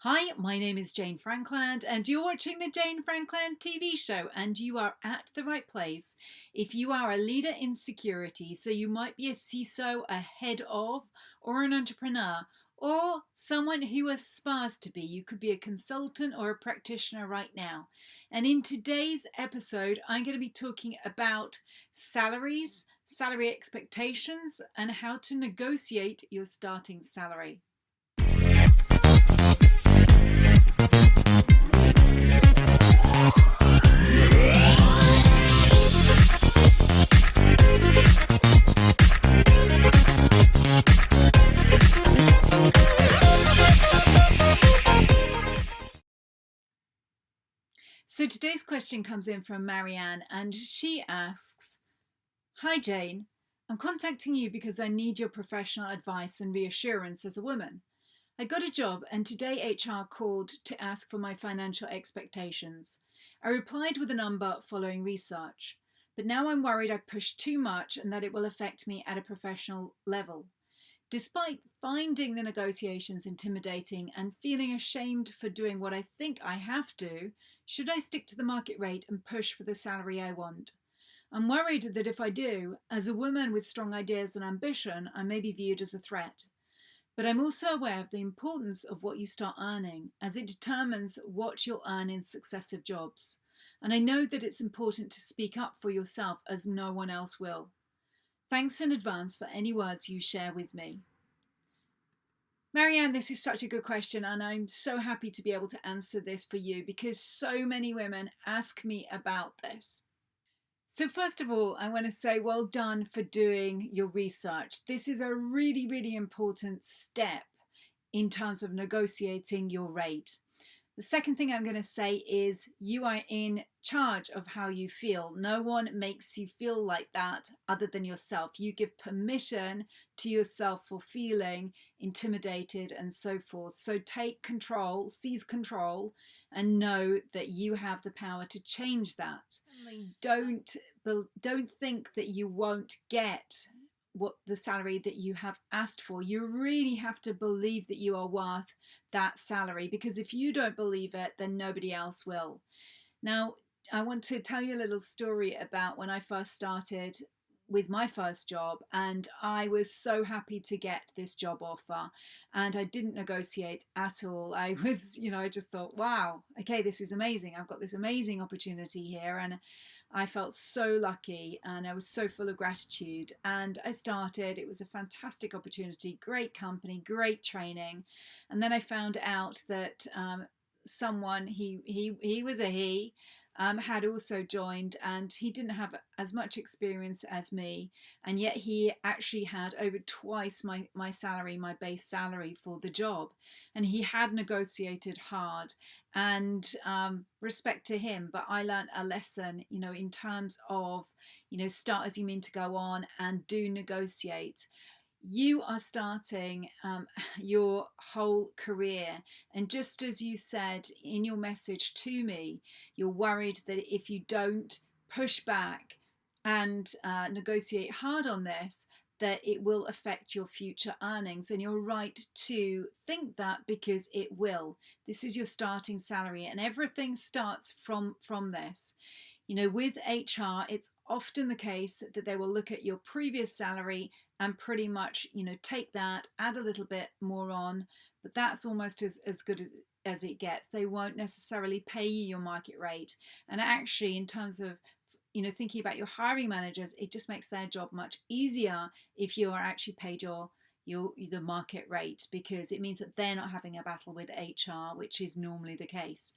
Hi, my name is Jane Frankland, and you're watching the Jane Frankland TV show, and you are at the right place. If you are a leader in security, so you might be a CISO, a head of, or an entrepreneur, or someone who aspires to be. You could be a consultant or a practitioner right now. And in today's episode, I'm going to be talking about salaries, salary expectations, and how to negotiate your starting salary. So today's question comes in from Marianne, and she asks, Hi Jane, I'm contacting you because I need your professional advice and reassurance as a woman. I got a job and today HR called to ask for my financial expectations. I replied with a number following research, but now I'm worried I pushed too much and that it will affect me at a professional level. Despite finding the negotiations intimidating and feeling ashamed for doing what I think I have to, should I stick to the market rate and push for the salary I want? I'm worried that if I do, as a woman with strong ideas and ambition, I may be viewed as a threat. But I'm also aware of the importance of what you start earning, as it determines what you'll earn in successive jobs. And I know that it's important to speak up for yourself, as no one else will. Thanks in advance for any words you share with me. Marianne, this is such a good question, and I'm so happy to be able to answer this for you because so many women ask me about this. So first of all, I want to say well done for doing your research. This is a really, really important step in terms of negotiating your rate. The second thing I'm going to say is you are in charge of how you feel. No one makes you feel like that other than yourself. You give permission to yourself for feeling intimidated and so forth. So take control, seize control, and know that you have the power to change that. Don't think that you won't get what the salary that you have asked for. You really have to believe that you are worth that salary, because if you don't believe it, then nobody else will. Now, I want to tell you a little story about when I first started with my first job, and I was so happy to get this job offer, and I didn't negotiate at all. I was, I just thought, wow, okay, this is amazing. I've got this amazing opportunity here, and I felt so lucky and I was so full of gratitude. And I started, it was a fantastic opportunity, great company, great training. And then I found out that someone, he was a he, had also joined, and he didn't have as much experience as me, and yet he actually had over twice my salary, my base salary for the job, and he had negotiated hard, and respect to him. But I learned a lesson, in terms of, start as you mean to go on, and do negotiate. You are starting your whole career. And just as you said in your message to me, you're worried that if you don't push back and negotiate hard on this, that it will affect your future earnings. And you're right to think that, because it will. This is your starting salary, and everything starts from this. With HR, it's often the case that they will look at your previous salary and pretty much, take that, add a little bit more on, but that's almost as good as it gets. They won't necessarily pay you your market rate. And actually, in terms of, thinking about your hiring managers, it just makes their job much easier if you are actually paid the market rate, because it means that they're not having a battle with HR, which is normally the case.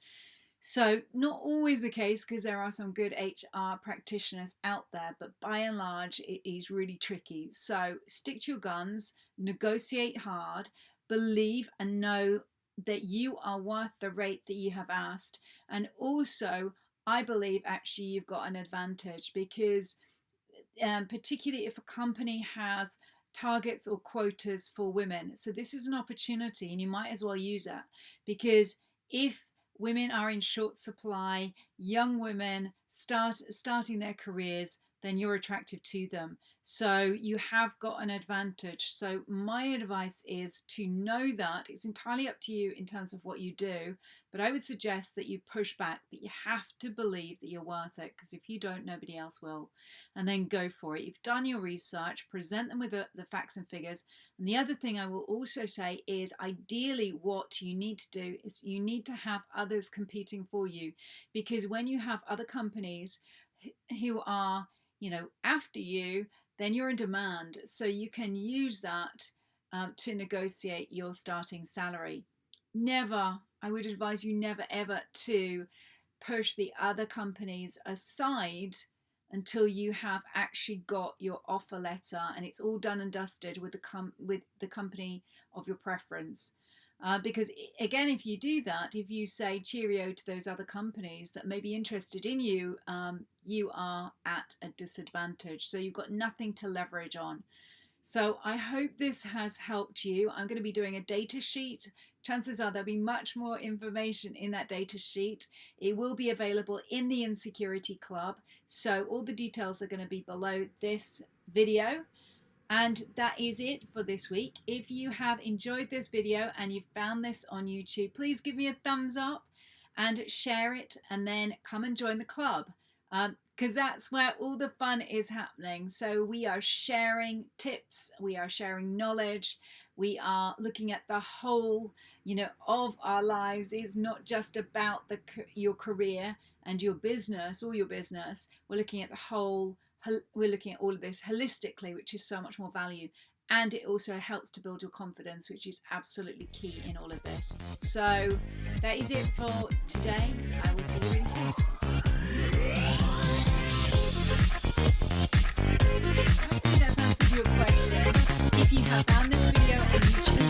So not always the case, because there are some good HR practitioners out there, but by and large it is really tricky. So stick to your guns, negotiate hard, believe and know that you are worth the rate that you have asked. And also, I believe actually you've got an advantage, because particularly if a company has targets or quotas for women, so this is an opportunity and you might as well use it, because if women are in short supply, young women starting their careers, then you're attractive to them. So you have got an advantage. So my advice is to know that. It's entirely up to you in terms of what you do, but I would suggest that you push back, but you have to believe that you're worth it, because if you don't, nobody else will. And then go for it. You've done your research, present them with the facts and figures. And the other thing I will also say is, ideally what you need to do is you need to have others competing for you, because when you have other companies who are, after you, then you're in demand. So you can use that to negotiate your starting salary. Never, I would advise you never ever to push the other companies aside until you have actually got your offer letter and it's all done and dusted with the company of your preference. Because again, if you do that, if you say cheerio to those other companies that may be interested in you, you are at a disadvantage. So you've got nothing to leverage on. So I hope this has helped you. I'm going to be doing a data sheet. Chances are there'll be much more information in that data sheet. It will be available in the Insecurity Club. So all the details are going to be below this video. And that is it for this week. If you have enjoyed this video and you found this on YouTube, please give me a thumbs up and share it, and then come and join the club, because that's where all the fun is happening. So we are sharing tips, we are sharing knowledge, we are looking at the whole, of our lives. It's not just about your career and your business or your business. We're looking at the whole. We're looking at all of this holistically, which is so much more value, and it also helps to build your confidence, which is absolutely key in all of this. So that is it for today. I will see you really soon. Hopefully that's answered your question. If you have found this video on YouTube,